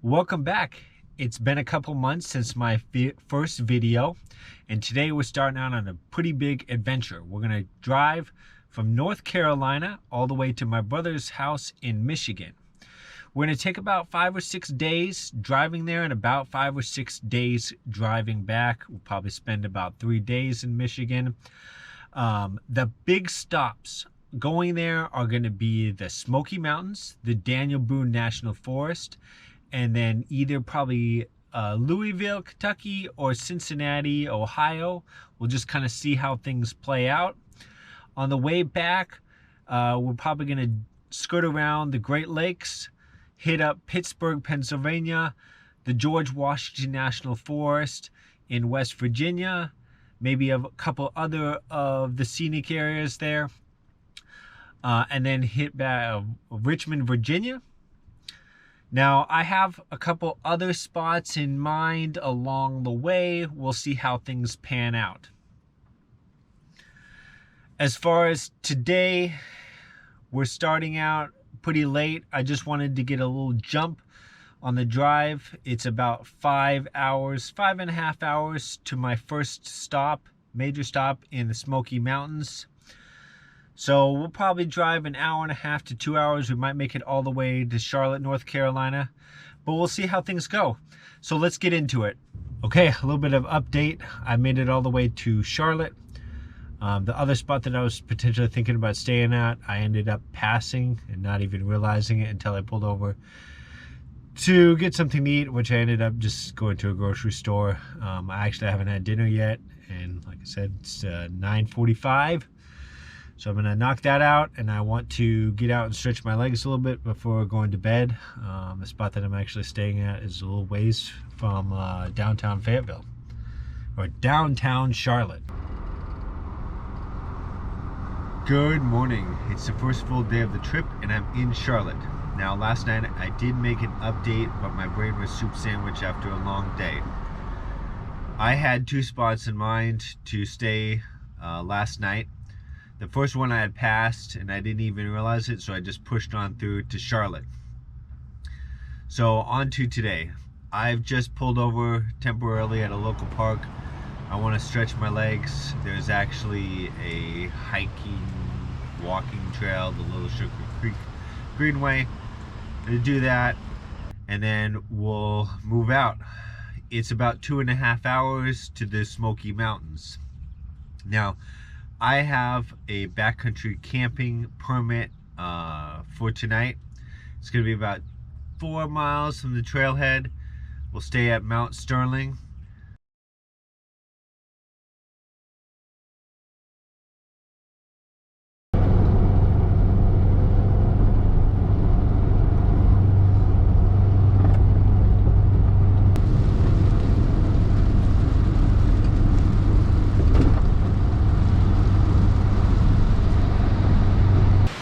Welcome back. It's been a couple months since my first video, and today we're starting out on a pretty big adventure. We're going to drive from North Carolina all the way to my brother's house in Michigan. We're going to take about 5 or 6 days driving there and about 5 or 6 days driving back. We'll probably spend about 3 days in Michigan. The big stops going there are going to be the Smoky Mountains, the Daniel Boone National Forest, and then either probably Louisville, Kentucky, or Cincinnati, Ohio. We'll just kind of see how things play out. On the way back, we're probably going to skirt around the Great Lakes, hit up Pittsburgh, Pennsylvania, the George Washington National Forest in West Virginia, maybe a couple other of the scenic areas there, and then hit back Richmond, Virginia. Now, I have a couple other spots in mind along the way. We'll see how things pan out. As far as today, we're starting out pretty late. I just wanted to get a little jump on the drive. It's about 5 hours, 5.5 hours to my first stop, major stop in the Smoky Mountains. So we'll probably drive 1.5 hours to 2 hours. We might make it all the way to Charlotte, North Carolina, but we'll see how things go. So let's get into it. Okay, a little bit of update. I made it all the way to Charlotte. The other spot that I was potentially thinking about staying at, I ended up passing and not even realizing it until I pulled over to get something to eat, which I ended up just going to a grocery store. I actually haven't had dinner yet, and like I said, it's 9:45. So I'm gonna knock that out, and I want to get out and stretch my legs a little bit before going to bed. The spot that I'm actually staying at is a little ways from downtown Fayetteville, or downtown Charlotte. Good morning. It's the first full day of the trip, and I'm in Charlotte. Now, last night I did make an update, but my brain was soup sandwich after a long day. I had 2 spots in mind to stay last night. The first one I had passed, and I didn't even realize it, so I just pushed on through to Charlotte. So on to today. I've just pulled over temporarily at a local park. I want to stretch my legs. There's actually a hiking, walking trail, the Little Sugar Creek Greenway. I'm going to do that, and then we'll move out. It's about 2.5 hours to the Smoky Mountains. Now, I have a backcountry camping permit for tonight. It's going to be about 4 miles from the trailhead. We'll stay at Mount Sterling.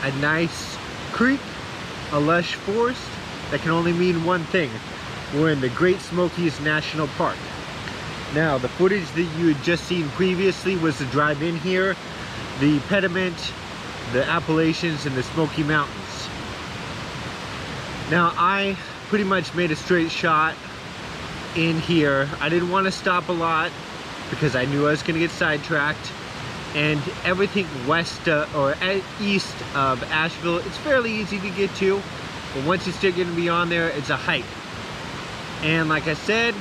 A nice creek, a lush forest. That can only mean one thing. We're in the Great Smokies National Park. Now, the footage that you had just seen previously was the drive in here, the pediment, the Appalachians, and the Smoky Mountains. Now, I pretty much made a straight shot in here. I didn't want to stop a lot because I knew I was going to get sidetracked. And everything west or east of Asheville, it's fairly easy to get to, but once you start getting beyond there, it's a hike. And like I said,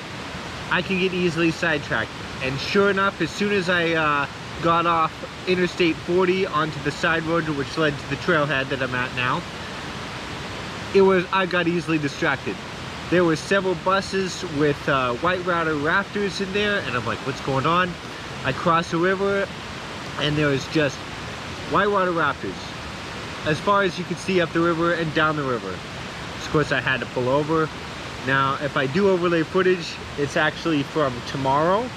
I can get easily sidetracked. And sure enough, as soon as I got off Interstate 40 onto the side road, which led to the trailhead that I'm at now, I got easily distracted. There were several buses with white router rafters in there, and I'm like, what's going on? I crossed the river, and there was just whitewater rafters as far as you could see up the river and down the river. Of course, I had to pull over. Now, if I do overlay footage, it's actually from tomorrow,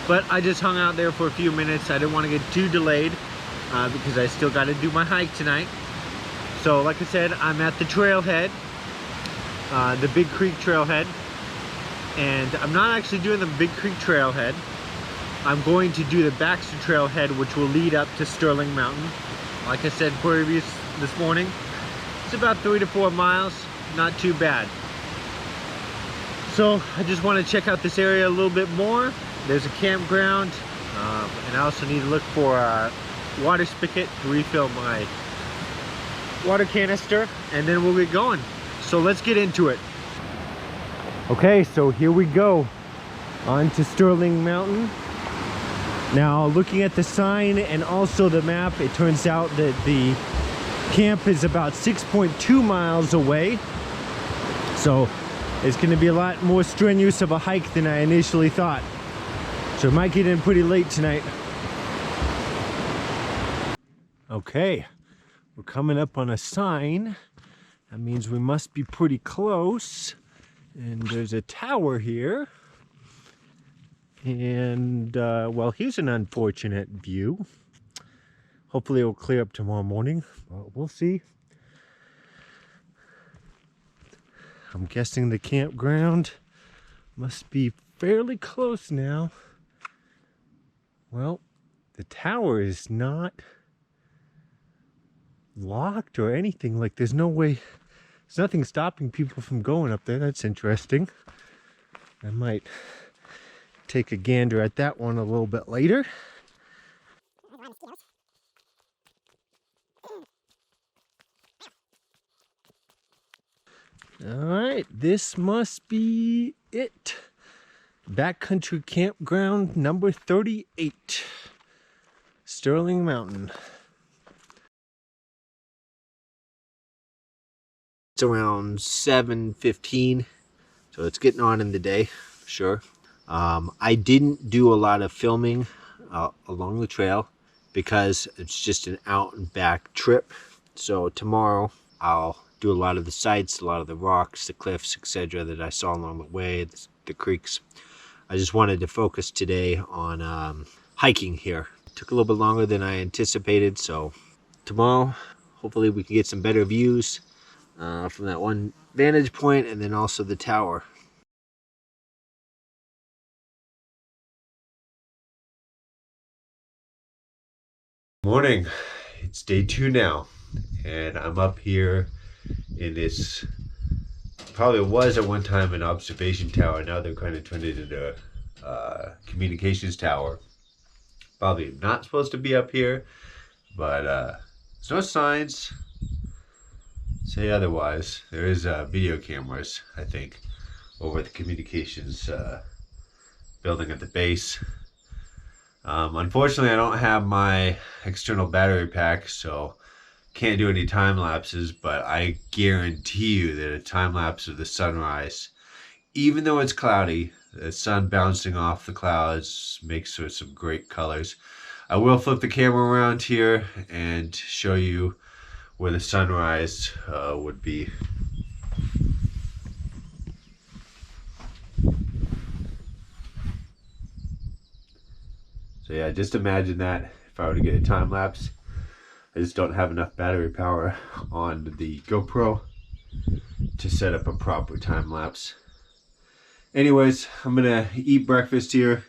but I just hung out there for a few minutes. I didn't want to get too delayed because I still got to do my hike tonight. So like I said, I'm at the trailhead, the Big Creek trailhead, and I'm not actually doing the Big Creek trailhead. I'm going to do the Baxter trailhead, which will lead up to Sterling Mountain. Like I said this morning, it's about 3 to 4 miles. not too bad. So I just want to check out this area a little bit more. There's a campground, and I also need to look for a water spigot to refill my water canister, and then we'll get going. So let's get into it. Okay, so here we go on to Sterling Mountain. Now, looking at the sign and also the map, it turns out that the camp is about 6.2 miles away. So it's going to be a lot more strenuous of a hike than I initially thought. So it might get in pretty late tonight. Okay, we're coming up on a sign. That means we must be pretty close. And there's a tower here. And, well, here's an unfortunate view. Hopefully it will clear up tomorrow morning. Well, we'll see. I'm guessing the campground must be fairly close now. Well, the tower is not locked or anything. Like, there's no way, there's nothing stopping people from going up there. That's interesting. I might take a gander at that one a little bit later. All right, this must be it. Backcountry campground number 38, Sterling Mountain. It's around 7:15, so it's getting on in the day, for sure. I didn't do a lot of filming along the trail because it's just an out and back trip. So tomorrow I'll do a lot of the sights, a lot of the rocks, the cliffs, etc. that I saw along the way, the creeks. I just wanted to focus today on hiking here. It took a little bit longer than I anticipated, so tomorrow hopefully we can get some better views from that one vantage point, and then also the tower. Morning, it's day 2 now, and I'm up here in this, probably was at one time an observation tower. Now they're kind of turned it into a communications tower. Probably not supposed to be up here, but there's no signs say otherwise. There is video cameras, I think, over the communications building at the base. Unfortunately, I don't have my external battery pack, so can't do any time lapses, but I guarantee you that a time lapse of the sunrise, even though it's cloudy, the sun bouncing off the clouds makes for some great colors. I will flip the camera around here and show you where the sunrise would be. So yeah, just imagine that if I were to get a time lapse. I just don't have enough battery power on the GoPro to set up a proper time lapse. Anyways, I'm gonna eat breakfast here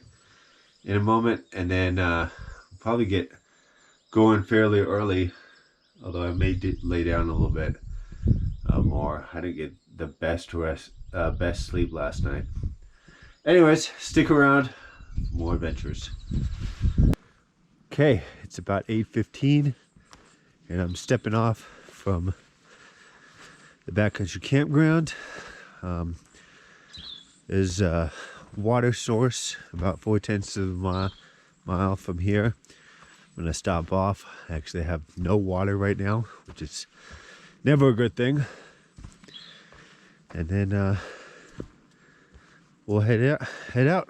in a moment, and then probably get going fairly early, although I may lay down a little bit more. I didn't get the best sleep last night. Anyways, stick around for more adventures. Okay, it's about 8:15, and I'm stepping off from the backcountry campground. There's a water source about 4/10 of a mile from here. I'm gonna stop off. I actually have no water right now, which is never a good thing. And then we'll head out.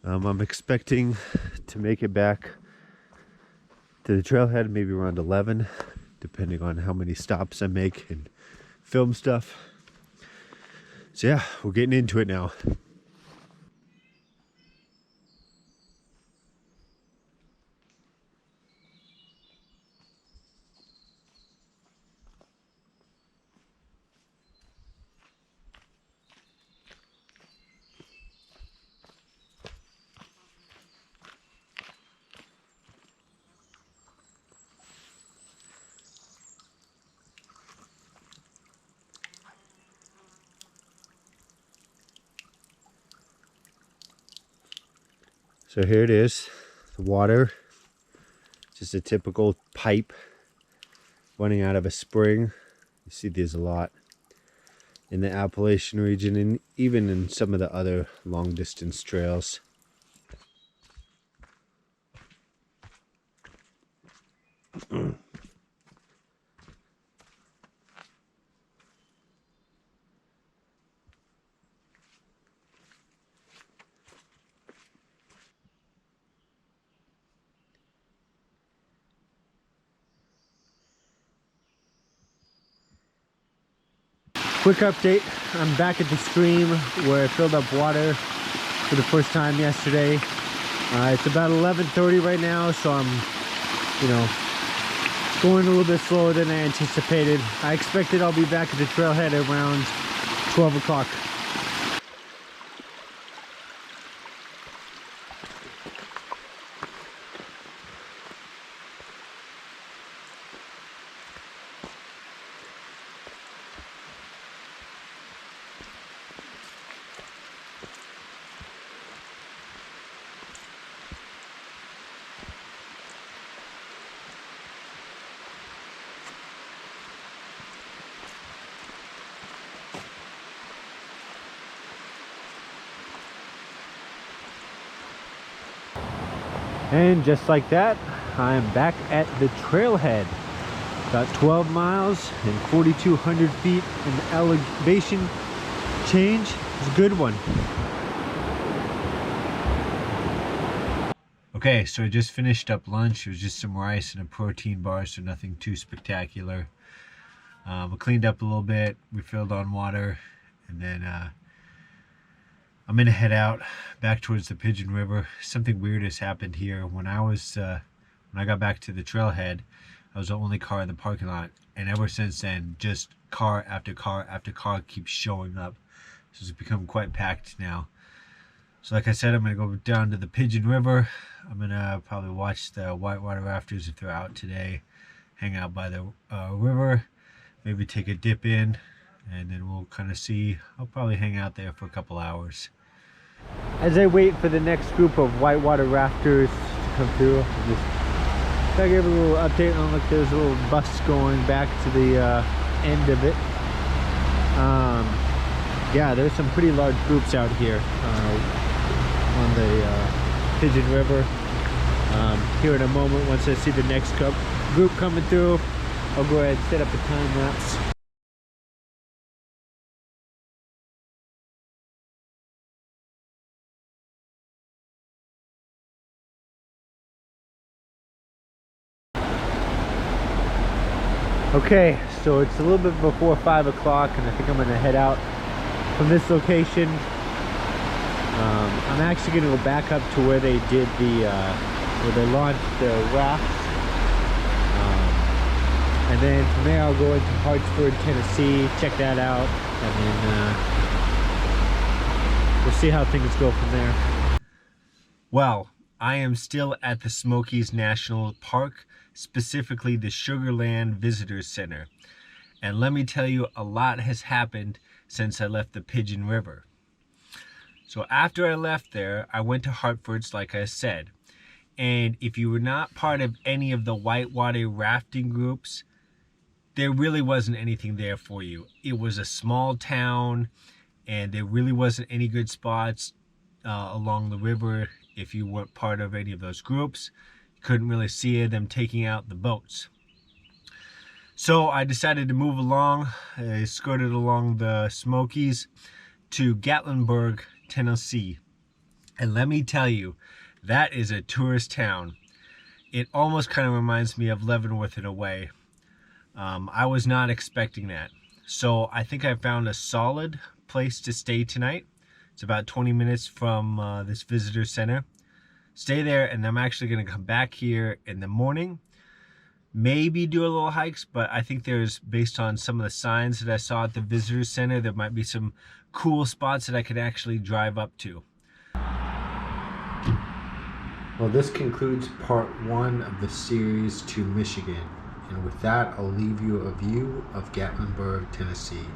I'm expecting to make it back to the trailhead maybe around 11, depending on how many stops I make and film stuff. So yeah, we're getting into it now. So here it is, the water, just a typical pipe running out of a spring. You see there's a lot in the Appalachian region and even in some of the other long distance trails. Quick update, I'm back at the stream where I filled up water for the first time yesterday. It's about 11:30 right now, so I'm, going a little bit slower than I anticipated. I expected I'll be back at the trailhead around 12 o'clock. And just like that, I am back at the trailhead. About 12 miles and 4,200 feet in elevation change. It's a good one. Okay, so I just finished up lunch. It was just some rice and a protein bar, so nothing too spectacular. We cleaned up a little bit, refilled on water, and then I'm gonna head out back towards the Pigeon River. Something weird has happened here. When I got back to the trailhead, I was the only car in the parking lot, and ever since then, just car after car after car keeps showing up. So it's become quite packed now. So like I said, I'm gonna go down to the Pigeon River. I'm gonna probably watch the whitewater rafters if they're out today, hang out by the river, maybe take a dip in, and then we'll kind of see. I'll probably hang out there for a couple hours. As I wait for the next group of whitewater rafters to come through, I'll give a little update on, look, there's a little bus going back to the end of it. Yeah, there's some pretty large groups out here on the Pigeon River. Here in a moment, once I see the next group coming through, I'll go ahead and set up a time lapse. Okay, so it's a little bit before 5 o'clock, and I think I'm gonna head out from this location. I'm actually gonna go back up to where they did the, where they launched the rafts. And then from there I'll go into Hartsburg, Tennessee, check that out, and then we'll see how things go from there. Well, I am still at the Smokies National Park, specifically the Sugarland Visitors Center. And let me tell you, a lot has happened since I left the Pigeon River. So after I left there, I went to Hartford's, like I said. And if you were not part of any of the whitewater rafting groups, there really wasn't anything there for you. It was a small town, and there really wasn't any good spots along the river. If you weren't part of any of those groups, you couldn't really see them taking out the boats. So I decided to move along. I skirted along the Smokies to Gatlinburg, Tennessee. And let me tell you, that is a tourist town. It almost kind of reminds me of Leavenworth in a way. I was not expecting that. So I think I found a solid place to stay tonight. It's about 20 minutes from this visitor center. Stay there, and I'm actually going to come back here in the morning. Maybe do a little hikes, but I think there's, based on some of the signs that I saw at the visitor center, there might be some cool spots that I could actually drive up to. Well, this concludes part 1 of the series to Michigan. And with that, I'll leave you a view of Gatlinburg, Tennessee.